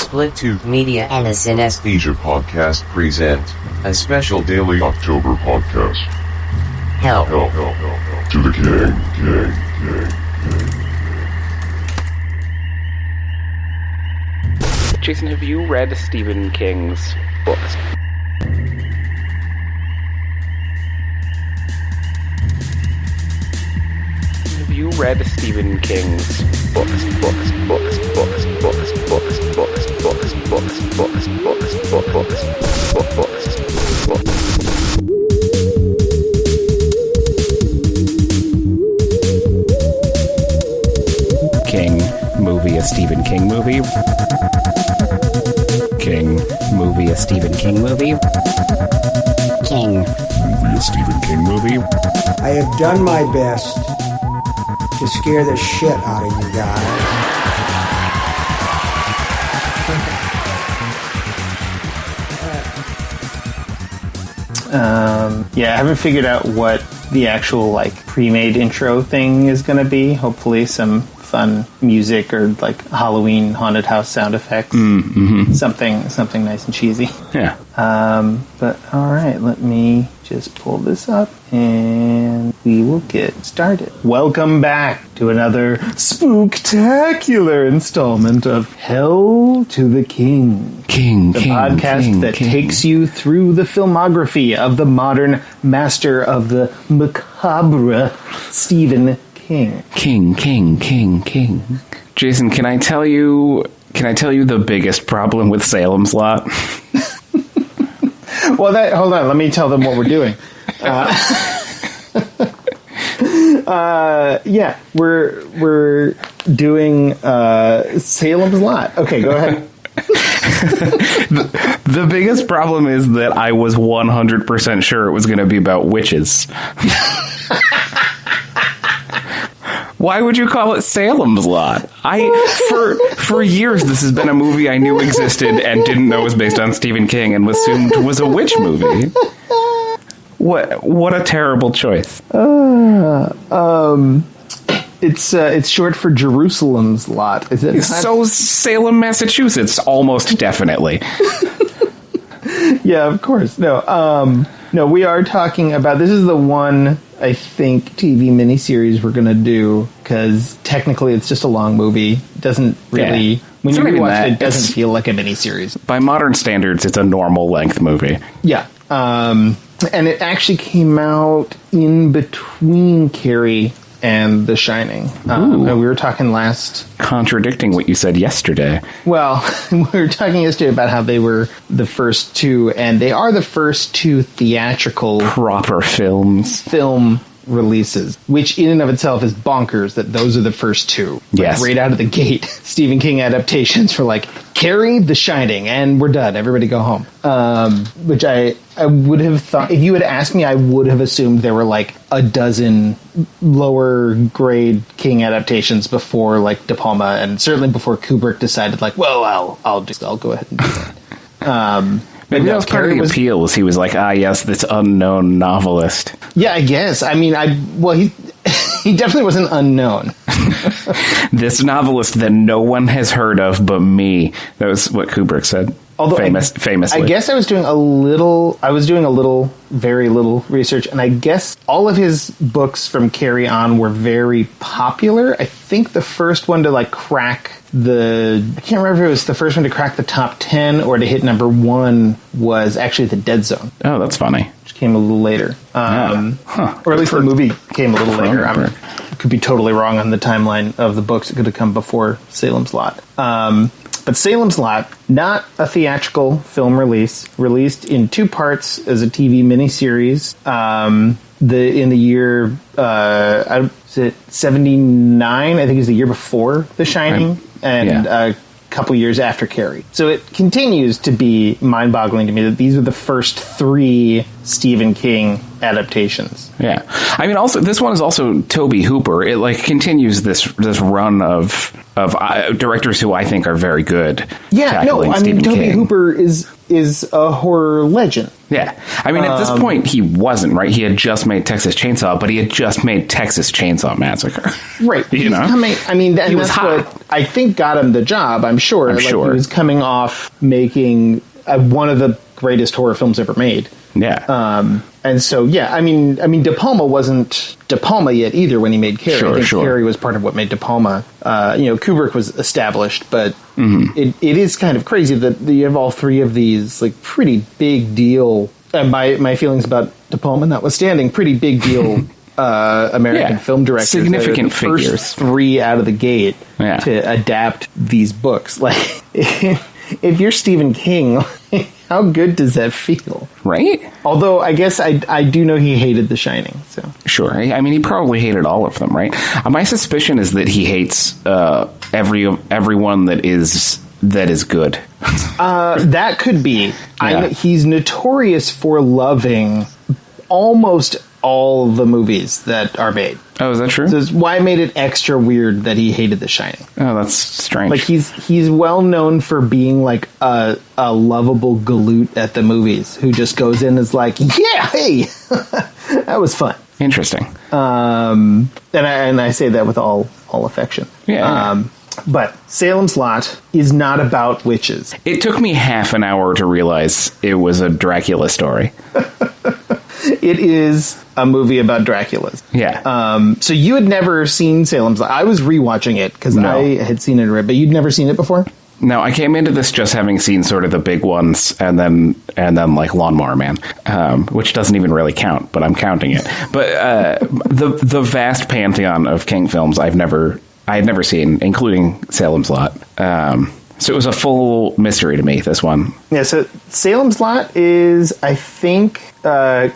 Split Tube Media and the Cinesthesia podcast present a special daily October podcast. Hell to the king. Jason, have you read Stephen King's books? Have you read Stephen King's books? King movie, a Stephen King movie. King movie, a Stephen King movie. King movie, a Stephen King movie. I have done my best to scare the shit out of you guys. Yeah, I haven't figured out what the actual, pre-made intro thing is going to be. Hopefully some fun music or, Halloween haunted house sound effects. Mm-hmm. Something nice and cheesy. Yeah. But, alright, let me just pull this up and we will get started. Welcome back to another spooktacular installment of Hell to the King. The podcast that takes you through the filmography of the modern master of the macabre, Stephen King. King. Jason, can I tell you the biggest problem with Salem's Lot? Well, hold on. Let me tell them what we're doing. Yeah, we're doing Salem's Lot. Okay, go ahead. The biggest problem is that I was 100% sure it was going to be about witches. Why would you call it Salem's Lot? For years, this has been a movie I knew existed and didn't know was based on Stephen King and assumed was a witch movie. What a terrible choice. It's short for Jerusalem's Lot. Is it? So Salem, Massachusetts, almost definitely. Yeah, of course. No, we are talking about, this is the one, I think, TV miniseries we're going to do, because technically it's just a long movie. It doesn't really, when you rewatch it doesn't feel like a miniseries. By modern standards, it's a normal length movie. Yeah. And it actually came out in between Carrie and The Shining. We were talking contradicting what you said yesterday. Well, we were talking yesterday about how they were the first two, and they are the first two theatrical proper film releases, which in and of itself is bonkers that those are the first two. Yes. Right out of the gate. Stephen King adaptations for Carrie, The Shining, and we're done. Everybody go home. Which I would have thought, if you had asked me, I would have assumed there were a dozen lower grade King adaptations before De Palma, and certainly before Kubrick decided I'll go ahead and do that. Maybe that was part of the appeal, was he was yes, this unknown novelist. Yeah, I guess. I mean, he definitely wasn't unknown. This novelist that no one has heard of but me. That was what Kubrick said. Although famously. I guess I was doing very little research, and I guess all of his books from Carrie on were very popular. I think the first one to crack I can't remember if it was the first one to crack the top 10 or to hit number 1 was actually The Dead Zone. Oh, that's funny. Which came a little later. Or at least the movie came a little later. I could be totally wrong on the timeline of the books. It could have come before Salem's Lot. But Salem's Lot, not a theatrical film release, released in 2 parts as a TV miniseries. In the year, 79, I think is the year before The Shining, and a couple years after Carrie. So it continues to be mind-boggling to me that these were the first 3 Stephen King adaptations. Yeah. I mean, also, this one is also Tobe Hooper. It, like, continues this run of directors who I think are very good. Yeah, no, I mean, Tobe Hooper is a horror legend. Yeah. I mean, at this point, he wasn't, right? He had just made Texas Chainsaw, but he had just made Texas Chainsaw Massacre. Right. You know? That's what I think got him the job, I'm sure. He was coming off making one of the greatest horror films ever made. Yeah. And so, yeah, I mean, De Palma wasn't De Palma yet either when he made Carrie. I think Carrie was part of what made De Palma. Kubrick was established, but it is kind of crazy that you have all three of these, like, pretty big deal, and my feelings about De Palma notwithstanding, pretty big deal American film directors. Significant figures. First three out of the gate to adapt these books. Like, if you're Stephen King... How good does that feel? Right? Although, I guess I do know he hated The Shining. So sure. I mean, he probably hated all of them, right? My suspicion is that he hates everyone that is good. That could be. Yeah. He's notorious for loving almost all the movies that are made. Oh, is that true? So why made it extra weird that he hated The Shining? Oh, that's strange. Like, he's well known for being like a lovable galoot at the movies who just goes in and is like, yeah, hey, that was fun. Interesting. And I say that with all affection. Yeah. But Salem's Lot is not about witches. It took me half an hour to realize it was a Dracula story. It is a movie about Draculas. Yeah. So you had never seen Salem's Lot. I was rewatching it because I had seen it, but you'd never seen it before? No, I came into this just having seen sort of the big ones and then like Lawnmower Man, which doesn't even really count, but I'm counting it. But the vast pantheon of King films I had never seen, including Salem's Lot. So it was a full mystery to me, this one. Yeah, so Salem's Lot is, I think,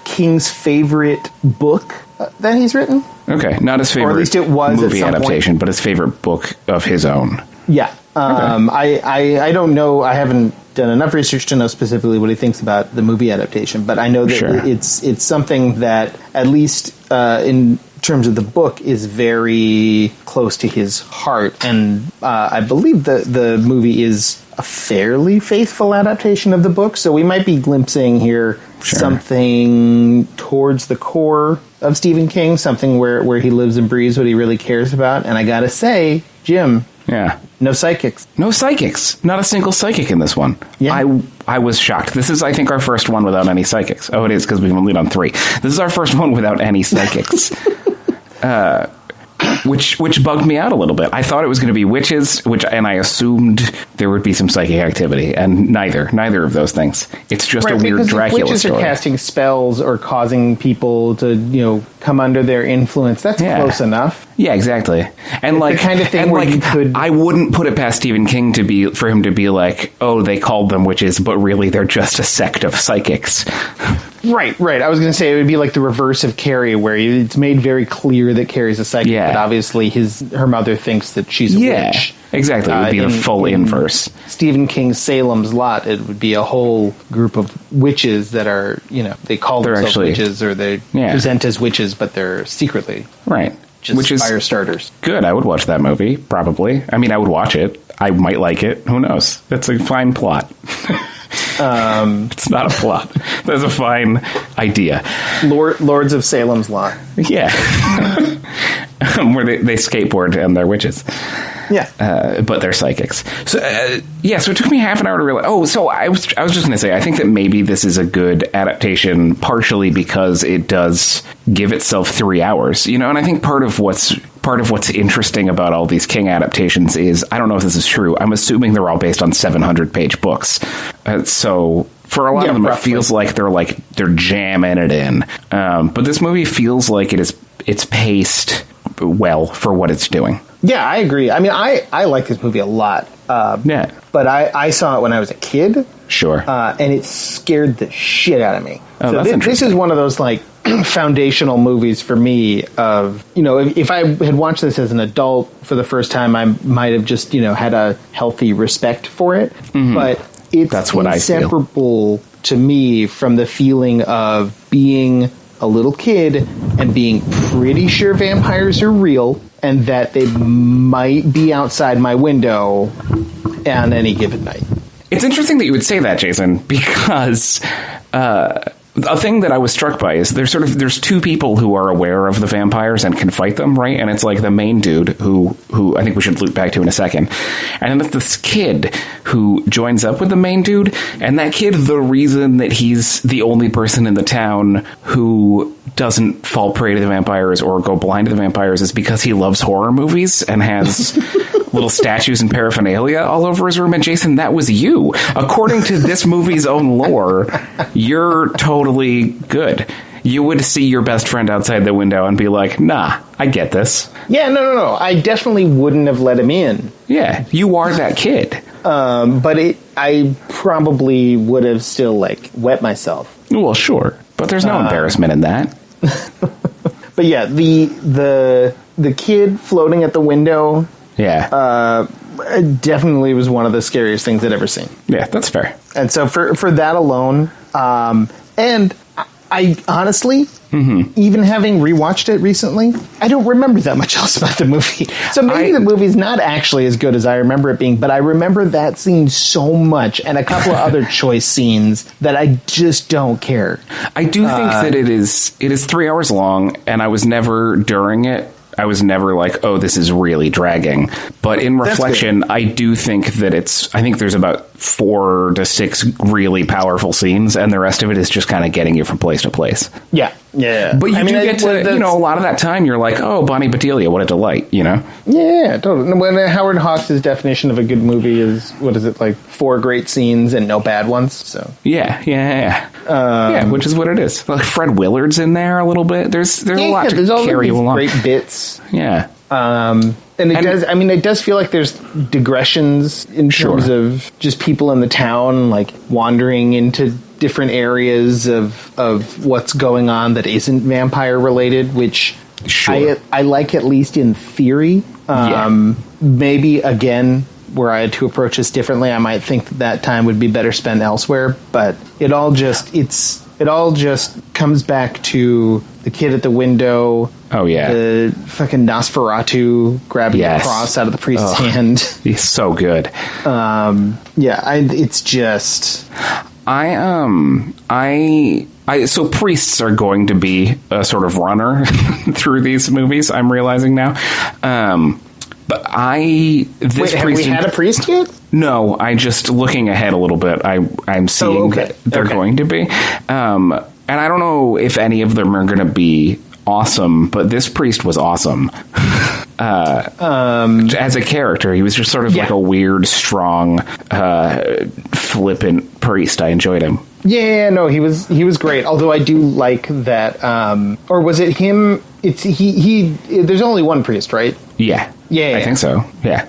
King's favorite book that he's written. Okay, not his favorite, or at least it was movie adaptation, but his favorite book of his own. Yeah. I don't know. I haven't done enough research to know specifically what he thinks about the movie adaptation, but I know that it's something that, at least in terms of the book, is very close to his heart, and I believe the movie is a fairly faithful adaptation of the book, so we might be glimpsing here something towards the core of Stephen King, something where he lives and breathes what he really cares about. And I gotta say, Jim, no psychics. No psychics. Not a single psychic in this one. Yeah. I was shocked. This is, I think, our first one without any psychics. Oh, it is, because we've only done 3. This is our first one without any psychics. Which bugged me out a little bit. I thought it was going to be witches, and I assumed there would be some psychic activity, and neither of those things. It's just a weird Dracula witches story. Are casting spells or causing people to come under their influence. That's close enough. Yeah, exactly. And it's the kind of thing where you could. I wouldn't put it past Stephen King for him to be like, oh, they called them witches, but really they're just a sect of psychics. Right. I was going to say it would be like the reverse of Carrie, where it's made very clear that Carrie's a psychic, but obviously her mother thinks that she's a witch. Exactly. It would be the full inverse. Stephen King's Salem's Lot, it would be a whole group of witches that are, they call themselves witches, or they present as witches, but they're secretly just fire starters. Good. I would watch that movie, probably. I mean, I would watch it. I might like it. Who knows? It's a fine plot. It's not a plot. That's a fine idea. Lords of Salem's Lot. Yeah. Where they skateboard and they're witches. Yeah. But they're psychics. So, so it took me half an hour to realize. Oh, so I was just going to say, I think that maybe this is a good adaptation, partially because it does give itself 3 hours, and I think part of what's interesting about all these King adaptations is, I don't know if this is true, I'm assuming they're all based on 700-page books. So for a lot of them, roughly. It feels like they're jamming it in. But this movie feels like it's paced well for what it's doing. Yeah, I agree. I mean, I like this movie a lot. But I saw it when I was a kid. Sure. And it scared the shit out of me. Oh, so this is one of those, like, foundational movies for me of, if I had watched this as an adult for the first time, I might have just, had a healthy respect for it. Mm-hmm. But it's inseparable to me from the feeling of being a little kid and being pretty sure vampires are real and that they might be outside my window on any given night. It's interesting that you would say that, Jason, because a thing that I was struck by is there's two people who are aware of the vampires and can fight them, right? And it's like the main dude who I think we should loop back to in a second. And then there's this kid who joins up with the main dude, and that kid, the reason that he's the only person in the town who doesn't fall prey to the vampires or go blind to the vampires is because he loves horror movies and has little statues and paraphernalia all over his room. And Jason, that was you. According to this movie's own lore, you're totally good. You would see your best friend outside the window and be like, nah, I get this. Yeah, no. I definitely wouldn't have let him in. Yeah, you are that kid. But I probably would have still, like, wet myself. Well, sure. But there's no embarrassment in that. But yeah, the kid floating at the window... Yeah. Definitely was one of the scariest things I'd ever seen. Yeah, that's fair. And so for that alone, and I honestly, even having rewatched it recently, I don't remember that much else about the movie. So maybe the movie's not actually as good as I remember it being, but I remember that scene so much and a couple of other choice scenes that I just don't care. I do think that it is 3 hours long, and I was never during it. I was never like, oh, this is really dragging. But in reflection, I do think that I think there's about 4 to 6 really powerful scenes, and the rest of it is just kind of getting you from place to place. Yeah. But you do get to, a lot of that time, you're like, oh, Bonnie Bedelia, what a delight, you know? Yeah, totally. When Howard Hawks' definition of a good movie is, what is it, like 4 great scenes and no bad ones? So Yeah, which is what it is. Like Fred Willard's in there a little bit. There's a lot to carry you along. Great bits. Yeah. And it does feel like there's digressions in terms of just people in the town, like wandering into different areas of what's going on that isn't vampire related, which I like, at least in theory. Maybe again, were I to approach this differently, I might think that time would be better spent elsewhere, but it all just comes back to the kid at the window. Oh, yeah. The fucking Nosferatu grabbing the cross out of the priest's hand. He's so good. It's just... So priests are going to be a sort of runner through these movies, I'm realizing now. But have we had a priest yet? No, I just looking ahead a little bit. I'm seeing that they're going to be. And I don't know if any of them are going to be awesome, but this priest was awesome. As a character, he was just sort of like a weird, strong, flippant priest. I enjoyed him. Yeah, no, he was great. Although I do like that, or was it him? It's he. There's only one priest, right? Yeah, I think so. Yeah.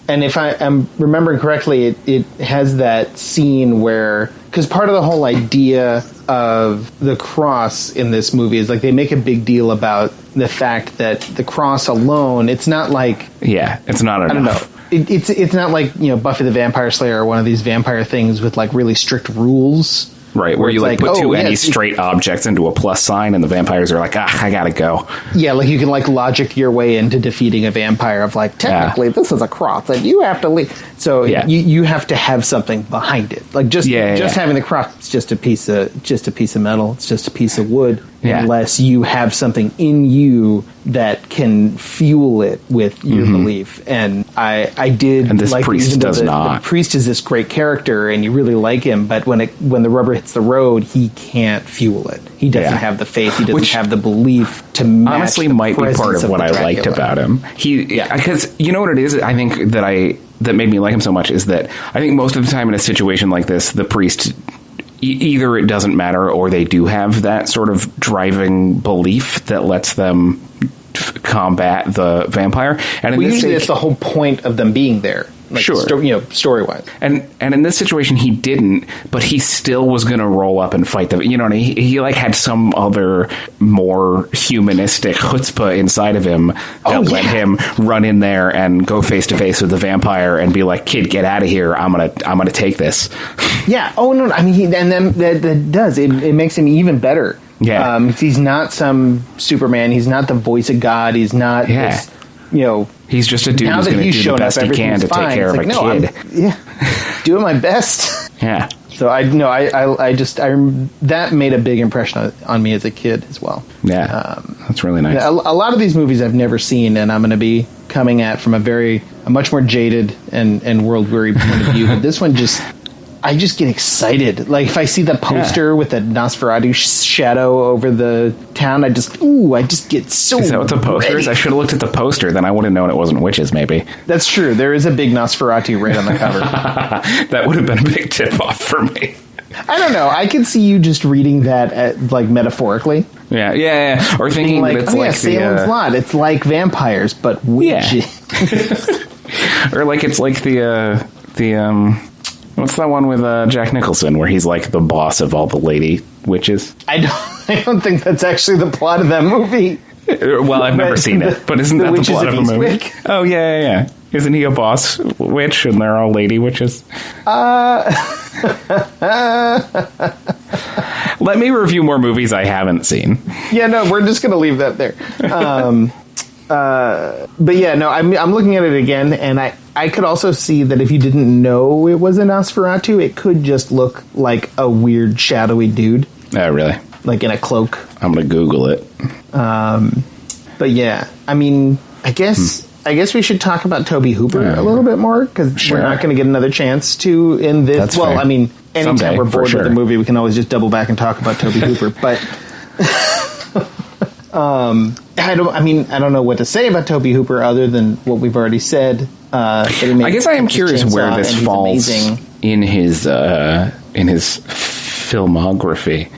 And if I'm remembering correctly, it has that scene where, because part of the whole idea of the cross in this movie is like they make a big deal about the fact that the cross alone, it's not like... Yeah, it's not enough. I don't know. It's not like, Buffy the Vampire Slayer or one of these vampire things with like really strict rules. Right, where you like put any straight objects into a plus sign and the vampires are like, I gotta go. Yeah, like you can like logic your way into defeating a vampire of like, technically this is a cross and you have to leave. So you have to have something behind it. Like just having the cross, it's just a piece of metal, it's just a piece of wood. Unless you have something in you that can fuel it with your belief. And I did, and this like, priest does not. The priest is this great character and you really like him, but when the rubber hits the road, he can't fuel it. He doesn't have the faith, he doesn't have the belief to match honestly the might be part of what I liked about him. Because you know what it is, I think that made me like him so much is that I think most of the time in a situation like this, the priest... Either it doesn't matter or they do have that sort of driving belief that lets them combat the vampire. And usually it's the whole point of them being there. Like, story-wise. And in this situation, he didn't, but he still was going to roll up and fight them. You know, and he like had some other more humanistic chutzpah inside of him that let him run in there and go face to face with the vampire and be like, "Kid, get out of here! I'm gonna take this." Yeah. Oh no. I mean, that does it makes him even better. Yeah. He's not some Superman. He's not the voice of God. He's not this, He's just a dude now who's that going to he's do the shown best up, he can to everything's fine. take care of It's a like, kid. doing my best. Yeah. So that made a big impression on me as a kid as well. Yeah. That's really nice. A lot of these movies I've never seen, and I'm going to be coming at from a much more jaded and world weary point of view. But this one I just get excited. Like if I see the poster with the Nosferatu shadow over the town, I just get so. Is that what the poster is? ready. I should have looked at the poster. Then I would have known it wasn't witches. Maybe That's true. There is a big Nosferatu right on the cover. that would have been a big tip off for me. I don't know. I could see you just reading that like metaphorically. Yeah. Or thinking Like, that it's like Salem's Lot. It's like vampires, but witches. or like it's like the what's that one with Jack Nicholson where he's like the boss of all the lady witches? I don't think that's actually the plot of that movie. Well, I've never seen it, but isn't that the plot of a movie? Oh yeah. Isn't he a boss witch and they're all lady witches? Let me review more movies I haven't seen. Yeah, no, we're just gonna leave that there. But yeah, no, I'm looking at it again, and I could also see that if you didn't know it was a Nosferatu, it could just look like a weird shadowy dude. Oh, really? Like in a cloak. I'm gonna Google it. But yeah, I mean, I guess we should talk about Tobe Hooper a little bit more, because Sure. we're not going to get another chance to in this. That's well, fair. I mean, anytime Someday, we're for bored sure. with the movie, we can always just double back and talk about Tobe Hooper. But I don't know what to say about Tobe Hooper other than what we've already said. I guess I am curious where Chainsaw, this and he's falls amazing. in his filmography.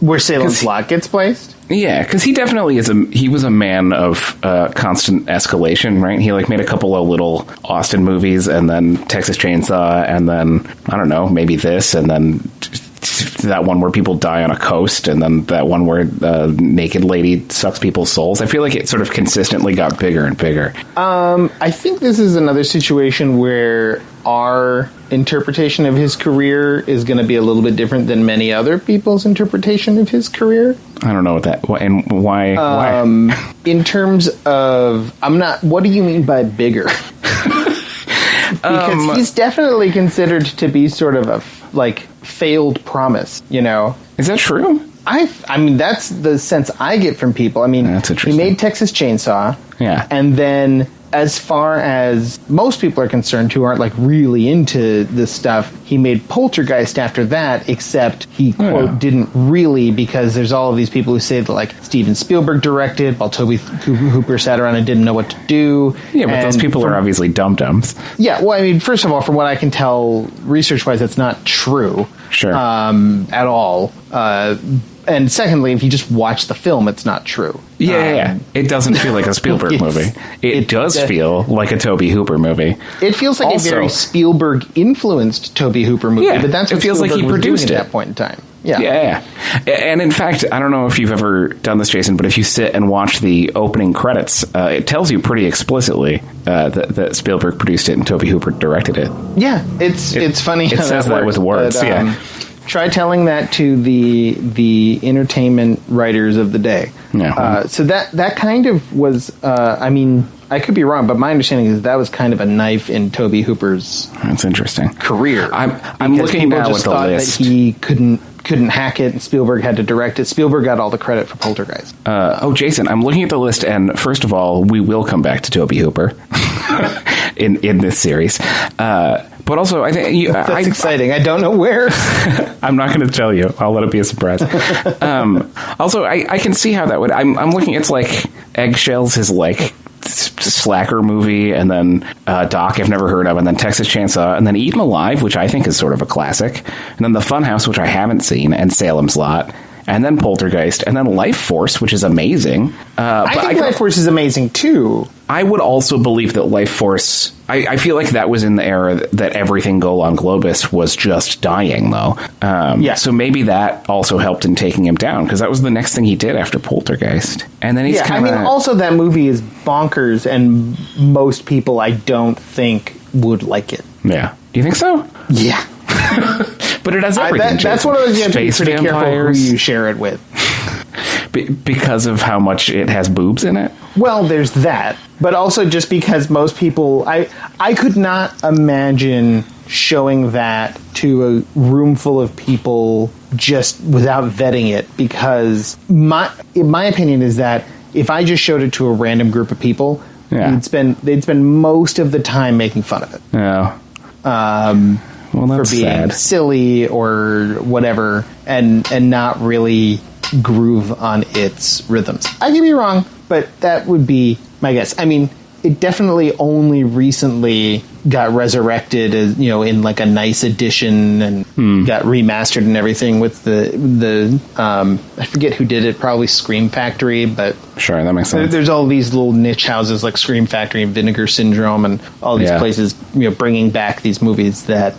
Where Salem's Lot gets placed. Yeah, because he definitely he was a man of constant escalation, right? He like made a couple of little Austin movies, and then Texas Chainsaw, and then I don't know, maybe this, and then that one where people die on a coast, and then that one where the naked lady sucks people's souls. I feel like it sort of consistently got bigger and bigger. I think this is another situation where our interpretation of his career is going to be a little bit different than many other people's interpretation of his career. I don't know what that and why. Why? In terms of, what do you mean by bigger? Because he's definitely considered to be sort of a failed promise, you know? Is that true? I mean, that's the sense I get from people. I mean, That's he interesting. made Texas Chainsaw. Yeah. And then, as far as most people are concerned who aren't, like, really into this stuff, he made Poltergeist after that, except he, quote, didn't really, because there's all of these people who say that, like, Steven Spielberg directed, while Tobe Hooper sat around and didn't know what to do. Yeah, but those people are obviously dum-dums. Yeah, well, I mean, first of all, from what I can tell, research-wise, that's not true. Sure. At all. And secondly, if you just watch the film, it's not true. Yeah. It doesn't feel like a Spielberg movie. It does feel like a Tobe Hooper movie. It feels like Also- a very Spielberg-influenced Tobe Hooper movie, Yeah, but that's what it feels like Spielberg he was doing produced at it. that point in time. Yeah. Yeah. And in fact, I don't know if you've ever done this, Jason, but if you sit and watch the opening credits, it tells you pretty explicitly that Spielberg produced it and Tobe Hooper directed it. Yeah, it's funny. It how says that works, with words, but, yeah. Try telling that to the entertainment writers of the day. Yeah. So that kind of was. I mean, I could be wrong, but my understanding is that was kind of a knife in Tobe Hooper's That's interesting. career. I'm Because looking people now just at the thought list. that he couldn't hack it, and Spielberg had to direct it. Spielberg got all the credit for Poltergeist. Jason, I'm looking at the list, and first of all, we will come back to Tobe Hooper in this series. But also, I think That's exciting. I don't know where. I'm not going to tell you. I'll let it be a surprise. Also, I can see how that would. I'm looking. It's like Eggshells, his like slacker movie, and then Doc, I've never heard of, and then Texas Chainsaw, and then Eat 'em Alive, which I think is sort of a classic, and then The Funhouse, which I haven't seen, and Salem's Lot. And then Poltergeist, and then Life Force, which is amazing. I think Life Force is amazing too. I would also believe that Life Force. I feel like that was in the era that everything Golan Globus was just dying, though. Yeah. So maybe that also helped in taking him down, because that was the next thing he did after Poltergeist. And then he's kind of. I mean, also that movie is bonkers, and most people I don't think would like it. Yeah. Do you think so? Yeah. But it has everything. That's what I was going to be Space pretty careful who vampires. you share it with. Because of how much it has boobs in it? Well, there's that, but also just because most people, I could not imagine showing that to a room full of people just without vetting it, because my opinion is that if I just showed it to a random group of people, they'd spend most of the time making fun of it. Yeah. Well, that's for being sad. silly or whatever, and not really groove on its rhythms. I could be wrong, but that would be my guess. I mean, it definitely only recently got resurrected as, in like a nice edition and got remastered and everything with the I forget who did it, probably Scream Factory, but sure, that makes sense. There's all these little niche houses like Scream Factory and Vinegar Syndrome and all these places, bringing back these movies that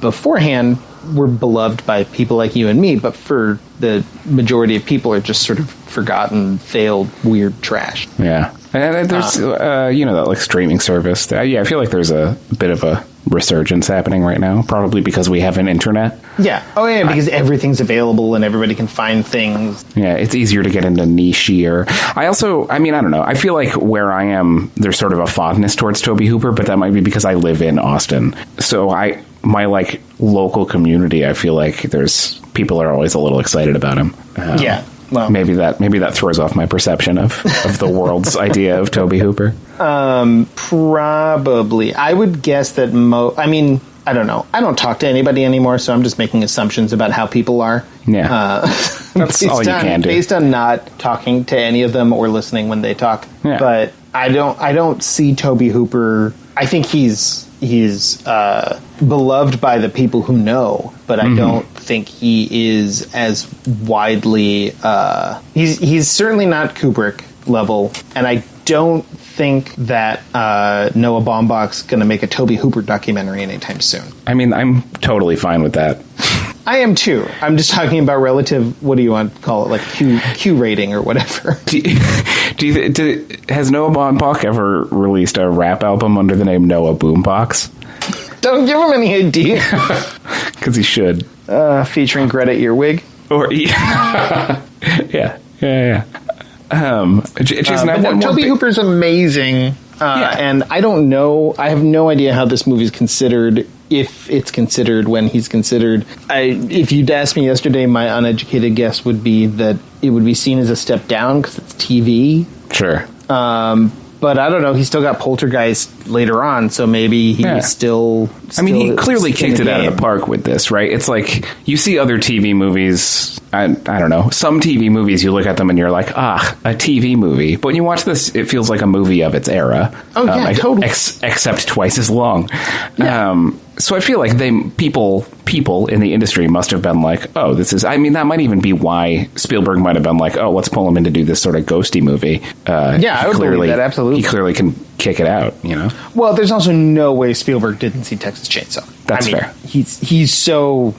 beforehand were beloved by people like you and me, but for the majority of people are just sort of forgotten, failed, weird trash. Yeah. And there's, that like streaming service. I feel like there's a bit of a resurgence happening right now, probably because we have an internet. Yeah. Oh, yeah, because everything's available and everybody can find things. Yeah, it's easier to get into nichier. I don't know. I feel like where I am, there's sort of a fondness towards Tobe Hooper, but that might be because I live in Austin. So my like local community, I feel like people are always a little excited about him. Yeah. Well, maybe that throws off my perception of the world's idea of Tobe Hooper. Probably. I would guess that I don't know. I don't talk to anybody anymore, so I'm just making assumptions about how people are. Yeah. That's all you can do. Based on not talking to any of them or listening when they talk. Yeah. But I don't see Tobe Hooper. I think he's beloved by the people who know, but I don't think he is as widely he's certainly not Kubrick level, and I don't think that Noah Baumbach's going to make a Tobe Hooper documentary anytime soon. I mean, I'm totally fine with that. I am too. I'm just talking about relative, what do you want to call it, like Q rating or whatever. Has Noah Baumbach ever released a rap album under the name Noah Boombox? Don't give him any idea. Because he should. Featuring Greta Earwig. Or yeah. Tobe Hooper's amazing. And I don't know. I have no idea how this movie's considered, if it's considered, when he's considered. If you'd asked me yesterday, my uneducated guess would be that it would be seen as a step down because it's TV. Sure. But I don't know. He's still got Poltergeist later on, so maybe he's still. I mean, he clearly kicked it out of the park with this, right? It's like you see other TV movies. I don't know. Some TV movies, you look at them and you're like, a TV movie. But when you watch this, it feels like a movie of its era. Oh, yeah, totally. Except twice as long. Yeah. So I feel like people in the industry must have been like, oh, this is... I mean, that might even be why Spielberg might have been like, oh, let's pull him in to do this sort of ghosty movie. I would believe that, absolutely. He clearly can kick it out, Well, there's also no way Spielberg didn't see Texas Chainsaw. That's fair. He's so...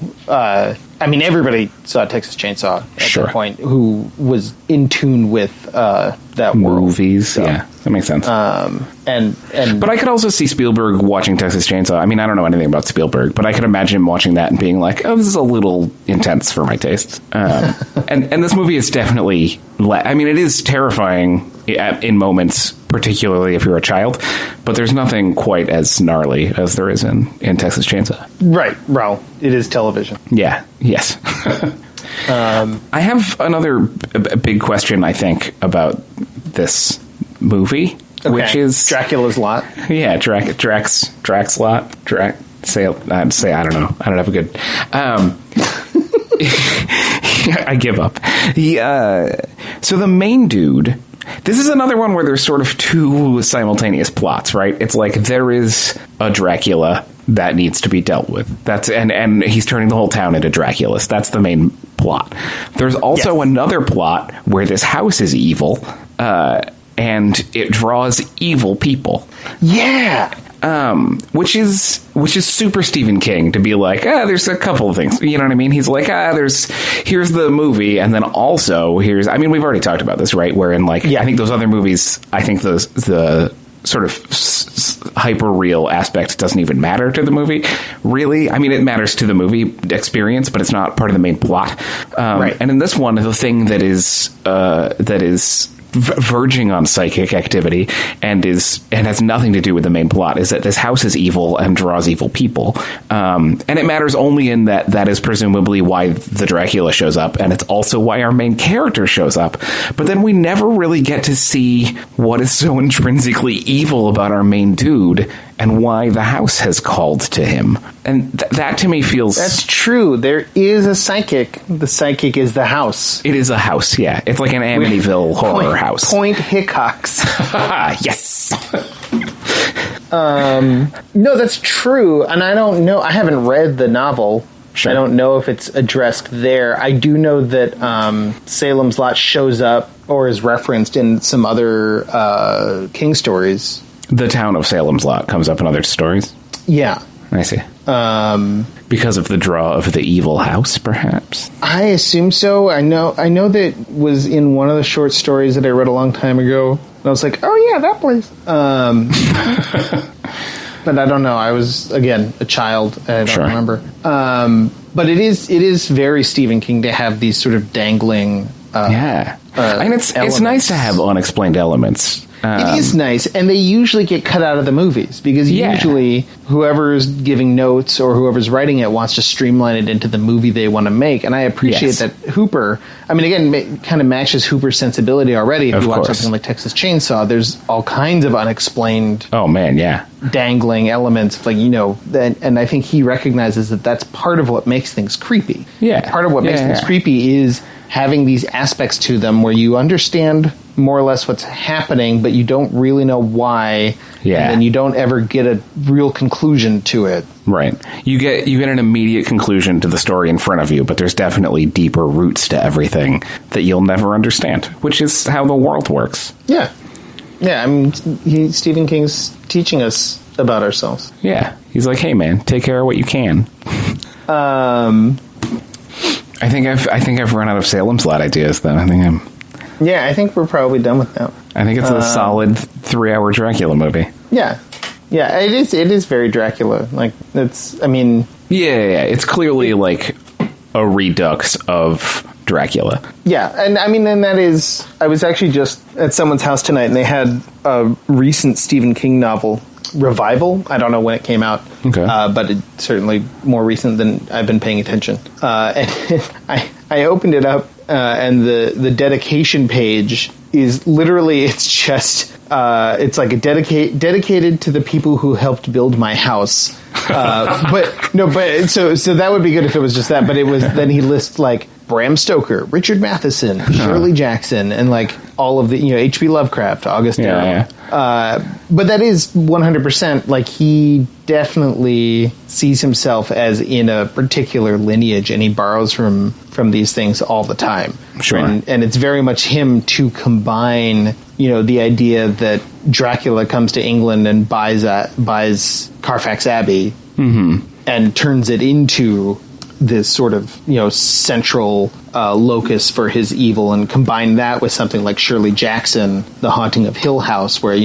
everybody saw Texas Chainsaw at that point who was in tune with that world. Movies, so. Yeah. That makes sense. But I could also see Spielberg watching Texas Chainsaw. I mean, I don't know anything about Spielberg, but I could imagine him watching that and being like, oh, this is a little intense for my taste. And this movie is definitely... it is terrifying in moments, particularly if you're a child, but there's nothing quite as gnarly as there is in Texas Chainsaw. Right. Well, it is television. Yeah. Yes. I have another big question, I think, about this movie, which is Dracula's Lot. Yeah, Drax Lot. I'd say I don't know. I don't have a good. I give up. So the main dude. This is another one where there's sort of two simultaneous plots, right? It's like there is a Dracula that needs to be dealt with. That's and he's turning the whole town into Draculas. That's the main plot. There's also another plot where this house is evil, and it draws evil people. Yeah. Which is super Stephen King to be like, there's a couple of things. You know what I mean? He's like, here's the movie, and then also we've already talked about this, right? Where in I think those other movies, I think the sort of hyper-real aspect doesn't even matter to the movie, really. I mean, it matters to the movie experience, but it's not part of the main plot. Right. And in this one, the thing that is verging on psychic activity and has nothing to do with the main plot is that this house is evil and draws evil people. And it matters only in that is presumably why the Dracula shows up, and it's also why our main character shows up. But then we never really get to see what is so intrinsically evil about our main dude and why the house has called to him. And that to me feels... That's true. There is a psychic. The psychic is the house. It is a house, yeah. It's like an Amityville horror house. Point Hickox. Yes! No, that's true. And I don't know. I haven't read the novel. Sure. I don't know if it's addressed there. I do know that Salem's Lot shows up or is referenced in some other King stories. The town of Salem's Lot comes up in other stories? Yeah. I see. Because of the draw of the evil house, perhaps? I assume so. I know that was in one of the short stories that I read a long time ago. And I was like, oh yeah, that place. But I don't know. I was, again, a child, and I don't remember. But it is very Stephen King to have these sort of dangling and it's nice to have unexplained elements. It is nice, and they usually get cut out of the movies, because usually whoever's giving notes or whoever's writing it wants to streamline it into the movie they want to make, and I appreciate that Hooper, I mean, again, it kind of matches Hooper's sensibility already. If you watch something like Texas Chainsaw, there's all kinds of unexplained dangling elements, like, and I think he recognizes that that's part of what makes things creepy. Yeah. Part of what makes things creepy is having these aspects to them where you understand more or less what's happening, but you don't really know why, and then you don't ever get a real conclusion to it. Right. You get an immediate conclusion to the story in front of you, but there's definitely deeper roots to everything that you'll never understand, which is how the world works. Yeah. Yeah, I mean, Stephen King's teaching us about ourselves. Yeah. He's like, hey man, take care of what you can. I think I've run out of Salem's Lot ideas, though. I think we're probably done with that. I think it's a solid 3-hour Dracula movie. Yeah. Yeah, it is very Dracula. Like, it's, I mean... Yeah, it's clearly like a redux of Dracula. Yeah, and I mean, and that is... I was actually just at someone's house tonight, and they had a recent Stephen King novel, Revival. I don't know when it came out, but it's certainly more recent than I've been paying attention. And I opened it up, and the dedication page is literally, it's just, it's like a dedicated to the people who helped build my house. So that would be good if it was just that, but it was, then he lists like Bram Stoker, Richard Matheson, Shirley Jackson, and like all of the, H.P. Lovecraft, August Derleth. But that is 100%, like, he definitely sees himself as in a particular lineage, and he borrows from these things all the time. Sure. And it's very much him to combine, the idea that Dracula comes to England and buys Carfax Abbey and turns it into this sort of, central locus for his evil, and combine that with something like Shirley Jackson, The Haunting of Hill House, where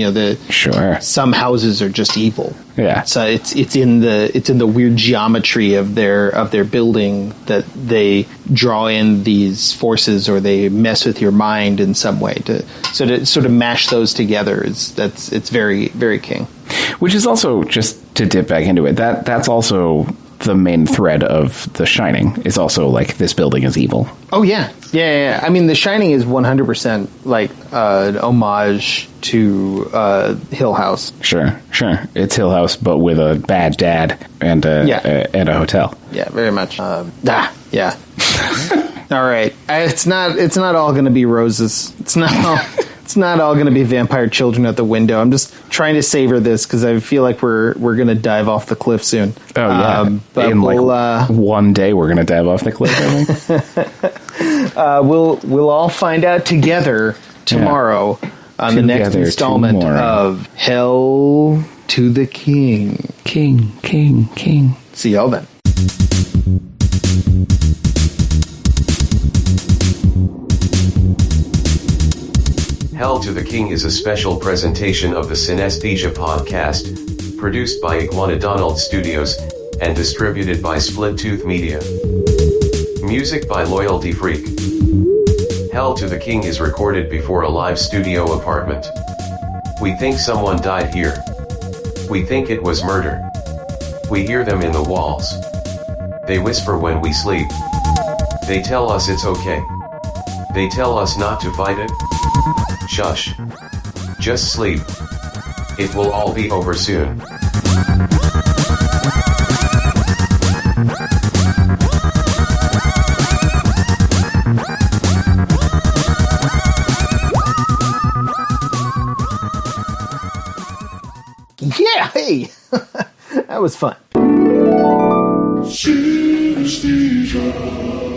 some houses are just evil. Yeah. So it's in the weird geometry of their building that they draw in these forces, or they mess with your mind in some way to sort of mash those together. It's very, very King. Which is also, just to dip back into it, that's also the main thread of The Shining, is also like, this building is evil. Oh yeah. I mean, The Shining is 100% like an homage to Hill House. Sure. It's Hill House, but with a bad dad and a hotel. Yeah, very much. Yeah. All right. It's not all going to be roses. It's not all going to be vampire children at the window. I'm just trying to savor this because I feel like we're going to dive off the cliff soon. Oh yeah, but in one day we're going to dive off the cliff. I think. We'll all find out together tomorrow on the next installment of Hell to the King. King. See y'all then. Hell to the King is a special presentation of the Cinesthesia podcast. Produced by Iguanodonald Studios, and distributed by Split Tooth Media. Music by Loyalty Freak. Hell to the King is recorded before a live studio apartment. We think someone died here. We think it was murder. We hear them in the walls. They whisper when we sleep. They tell us it's okay. They tell us not to fight it. Shush. Just sleep. It will all be over soon. Yeah, hey! That was fun. Cinesthesia.